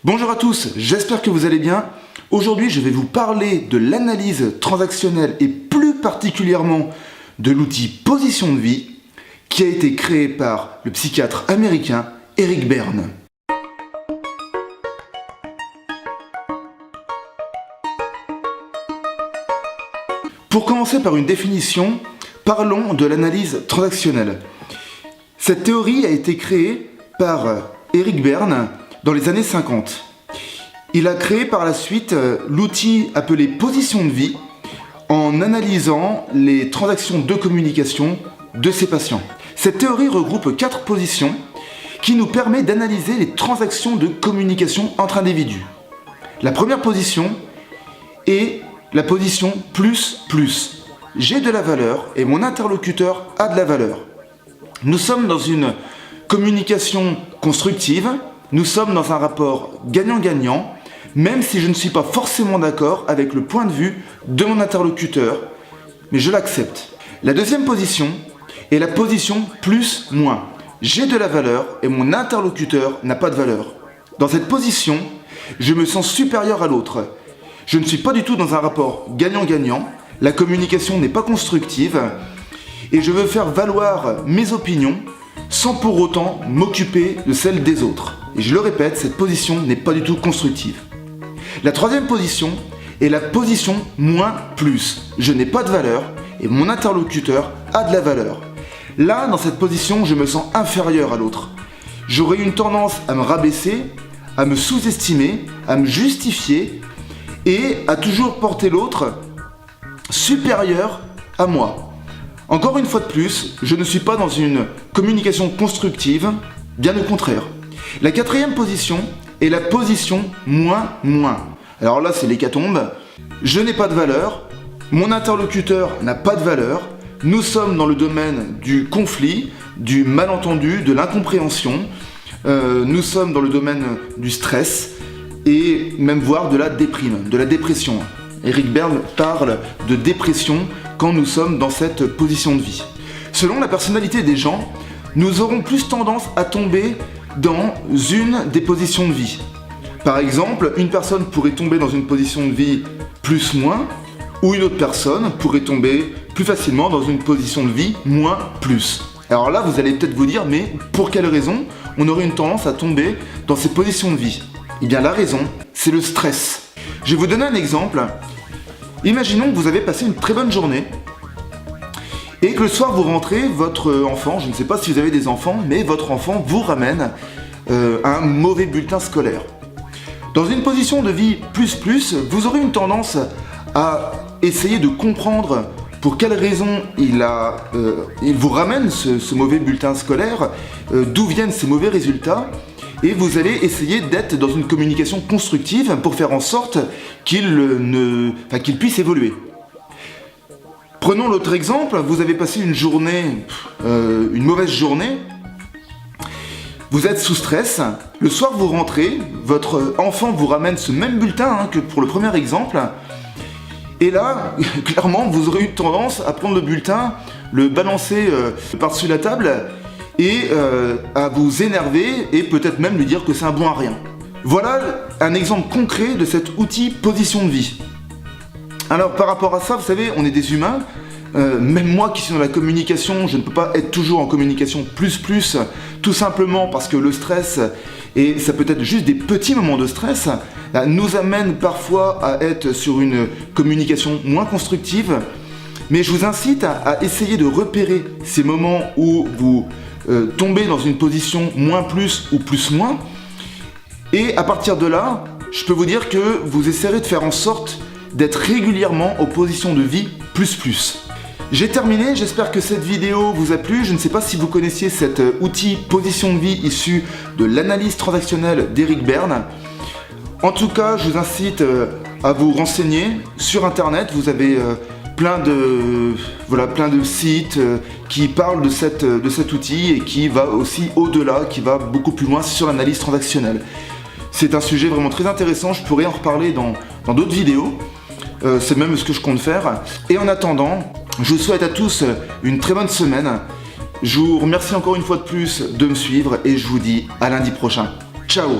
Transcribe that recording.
Bonjour à tous, j'espère que vous allez bien. Aujourd'hui, je vais vous parler de l'analyse transactionnelle et plus particulièrement de l'outil position de vie qui a été créé par le psychiatre américain Eric Berne. Pour commencer par une définition, parlons de l'analyse transactionnelle. Cette théorie a été créée par Eric Berne dans les années 50. Il a créé par la suite l'outil appelé position de vie en analysant les transactions de communication de ses patients. Cette théorie regroupe 4 positions qui nous permet d'analyser les transactions de communication entre individus. La première position est la position plus. J'ai de la valeur et mon interlocuteur a de la valeur. Nous sommes dans une communication constructive, nous sommes dans un rapport gagnant-gagnant, même si je ne suis pas forcément d'accord avec le point de vue de mon interlocuteur, mais je l'accepte. La deuxième position est la position plus-moins. J'ai de la valeur et mon interlocuteur n'a pas de valeur. Dans cette position, je me sens supérieur à l'autre. Je ne suis pas du tout dans un rapport gagnant-gagnant, la communication n'est pas constructive et je veux faire valoir mes opinions sans pour autant m'occuper de celles des autres. Et je le répète, cette position n'est pas du tout constructive. La troisième position est la position moins-plus. Je n'ai pas de valeur et mon interlocuteur a de la valeur. Là, dans cette position, je me sens inférieur à l'autre. J'aurais une tendance à me rabaisser, à me sous-estimer, à me justifier et à toujours porter l'autre supérieur à moi. Encore une fois de plus, je ne suis pas dans une communication constructive, bien au contraire. La quatrième position est la position moins. Alors là, c'est l'hécatombe. Je n'ai pas de valeur, mon interlocuteur n'a pas de valeur, nous sommes dans le domaine du conflit, du malentendu, de l'incompréhension, nous sommes dans le domaine du stress et même voire de la déprime, de la dépression. Eric Berne parle de dépression quand nous sommes dans cette position de vie. Selon la personnalité des gens, nous aurons plus tendance à tomber dans une des positions de vie. Par exemple, une personne pourrait tomber dans une position de vie plus-moins, ou une autre personne pourrait tomber plus facilement dans une position de vie moins-plus. Alors là, vous allez peut-être vous dire, mais pour quelle raison on aurait une tendance à tomber dans ces positions de vie ? Eh bien la raison, c'est le stress. Je vais vous donner un exemple. Imaginons que vous avez passé une très bonne journée et que le soir vous rentrez, votre enfant, je ne sais pas si vous avez des enfants, mais votre enfant vous ramène un mauvais bulletin scolaire. Dans une position de vie plus, vous aurez une tendance à essayer de comprendre pour quelle raison il vous ramène ce mauvais bulletin scolaire, d'où viennent ces mauvais résultats. Et vous allez essayer d'être dans une communication constructive pour faire en sorte qu'il puisse évoluer. Prenons l'autre exemple, vous avez passé une mauvaise journée, vous êtes sous stress, le soir vous rentrez, votre enfant vous ramène ce même bulletin que pour le premier exemple, et là, clairement, vous aurez eu tendance à prendre le bulletin, le balancer par-dessus la table, et à vous énerver et peut-être même lui dire que c'est un bon à rien. Voilà un exemple concret de cet outil position de vie. Alors par rapport à ça, vous savez, on est des humains, même moi qui suis dans la communication, je ne peux pas être toujours en communication plus, tout simplement parce que le stress, et ça peut être juste des petits moments de stress, nous amène parfois à être sur une communication moins constructive, mais je vous incite à essayer de repérer ces moments où vous tomber dans une position moins-plus ou plus-moins. Et à partir de là, je peux vous dire que vous essaierez de faire en sorte d'être régulièrement aux positions de vie plus. J'ai terminé, j'espère que cette vidéo vous a plu. Je ne sais pas si vous connaissiez cet outil position de vie issu de l'analyse transactionnelle d'Eric Berne. En tout cas, je vous incite à vous renseigner sur internet. Vous avez plein de sites qui parlent de cet outil et qui va aussi au-delà, qui va beaucoup plus loin sur l'analyse transactionnelle. C'est un sujet vraiment très intéressant, je pourrais en reparler dans d'autres vidéos. C'est même ce que je compte faire. Et en attendant, je vous souhaite à tous une très bonne semaine. Je vous remercie encore une fois de plus de me suivre et je vous dis à lundi prochain. Ciao!